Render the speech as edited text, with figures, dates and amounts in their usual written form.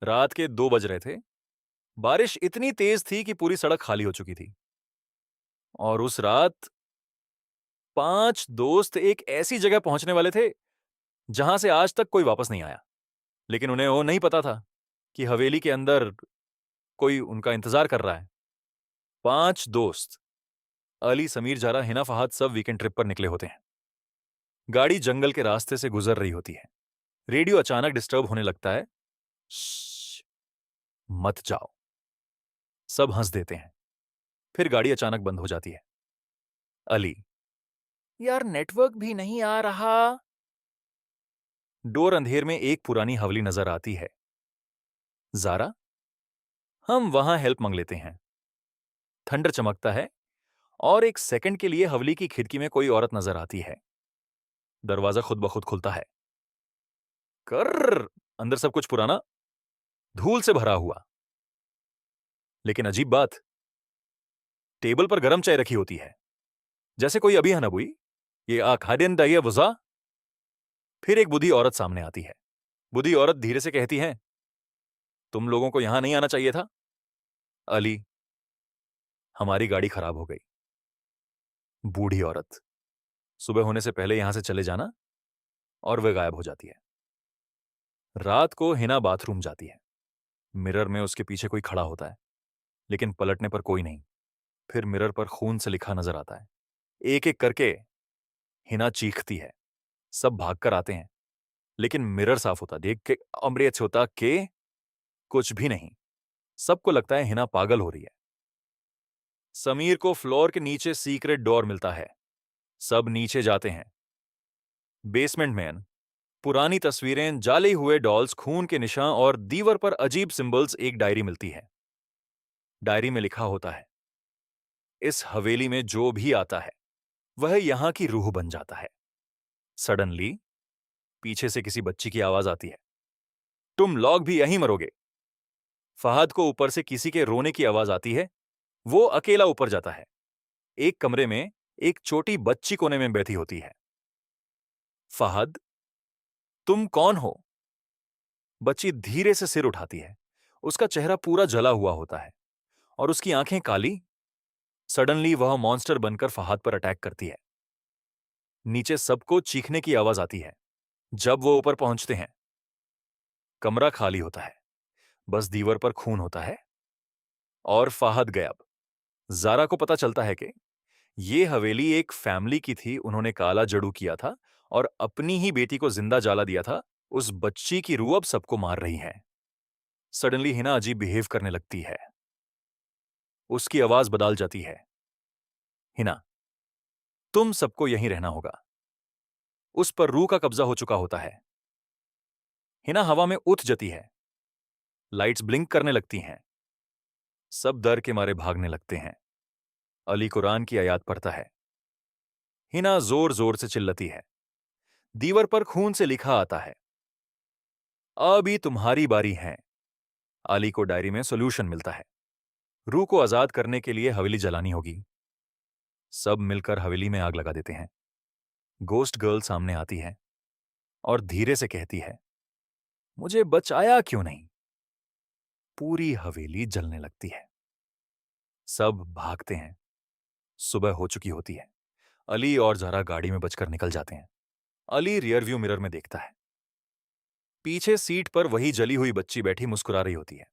रात के 2 बज रहे थे। बारिश इतनी तेज थी कि पूरी सड़क खाली हो चुकी थी। और उस रात 5 दोस्त एक ऐसी जगह पहुंचने वाले थे जहां से आज तक कोई वापस नहीं आया। लेकिन उन्हें वो नहीं पता था कि हवेली के अंदर कोई उनका इंतजार कर रहा है। 5 दोस्त अली, समीर, जारा, हिना, फहद सब वीकेंड ट्रिप पर निकले होते हैं। गाड़ी जंगल के रास्ते से गुजर रही होती है। रेडियो अचानक डिस्टर्ब होने लगता है। श्श्श, मत जाओ। सब हंस देते हैं। फिर गाड़ी अचानक बंद हो जाती है। अली, यार नेटवर्क भी नहीं आ रहा। डोर अंधेर में एक पुरानी हवली नजर आती है। जारा, हम वहां हेल्प मांग लेते हैं। थंडर चमकता है और एक सेकंड के लिए हवली की खिड़की में कोई औरत नजर आती है। दरवाजा खुद ब खुद खुलता है। कर अंदर सब कुछ पुराना, धूल से भरा हुआ। लेकिन अजीब बात, टेबल पर गरम चाय रखी होती है, जैसे कोई अभी हनबुई। ये आखाद्यन दाइया वुजा। फिर एक बूढ़ी औरत सामने आती है। बूढ़ी औरत धीरे से कहती है, तुम लोगों को यहां नहीं आना चाहिए था। अली, हमारी गाड़ी खराब हो गई। बूढ़ी औरत, सुबह होने से पहले यहां से चले जाना। और वह गायब हो जाती है। रात को हिना बाथरूम जाती है। मिरर में उसके पीछे कोई खड़ा होता है, लेकिन पलटने पर कोई नहीं। फिर मिरर पर खून से लिखा नजर आता है। एक एक करके हिना चीखती है। सब भागकर आते हैं, लेकिन मिरर साफ होता देख के अमृत होता कि कुछ भी नहीं। सबको लगता है हिना पागल हो रही है। समीर को फ्लोर के नीचे सीक्रेट डोर मिलता है। सब नीचे जाते हैं। बेसमेंट में पुरानी तस्वीरें, जाले हुए डॉल्स, खून के निशान और दीवार पर अजीब सिंबल्स। एक डायरी मिलती है। डायरी में लिखा होता है, इस हवेली में जो भी आता है वह यहां की रूह बन जाता है। सडनली पीछे से किसी बच्ची की आवाज आती है, तुम लोग भी यहीं मरोगे। फहद को ऊपर से किसी के रोने की आवाज आती है। वो अकेला ऊपर जाता है। एक कमरे में एक छोटी बच्ची कोने में बैठी होती है। फहद, तुम कौन हो? बच्ची धीरे से सिर उठाती है। उसका चेहरा पूरा जला हुआ होता है और उसकी आंखें काली। सडनली वह मॉन्स्टर बनकर फहद पर अटैक करती है। नीचे सबको चीखने की आवाज आती है। जब वो ऊपर पहुंचते हैं, कमरा खाली होता है। बस दीवार पर खून होता है और फहद गायब। जारा को पता चलता है कि ये हवेली एक फैमिली की थी। उन्होंने काला जड़ू किया था और अपनी ही बेटी को जिंदा जाला दिया था। उस बच्ची की रूह अब सबको मार रही है। सडनली हिना अजीब बिहेव करने लगती है। उसकी आवाज बदल जाती है। हिना, तुम सबको यहीं रहना होगा। उस पर रूह का कब्जा हो चुका होता है। हिना हवा में उठ जाती है। लाइट्स ब्लिंक करने लगती हैं। सब डर के मारे भागने लगते हैं। अली कुरान की आयत पढ़ता है। हिना जोर जोर से चिल्लाती है। दीवार पर खून से लिखा आता है, अभी तुम्हारी बारी है। अली को डायरी में सॉल्यूशन मिलता है। रूह को आजाद करने के लिए हवेली जलानी होगी। सब मिलकर हवेली में आग लगा देते हैं। गोस्ट गर्ल सामने आती है और धीरे से कहती है, मुझे बचाया क्यों नहीं? पूरी हवेली जलने लगती है। सब भागते हैं। सुबह हो चुकी होती है। अली और जरा गाड़ी में बचकर निकल जाते हैं। अली रियरव्यू मिरर में देखता है। पीछे सीट पर वही जली हुई बच्ची बैठी मुस्कुरा रही होती है।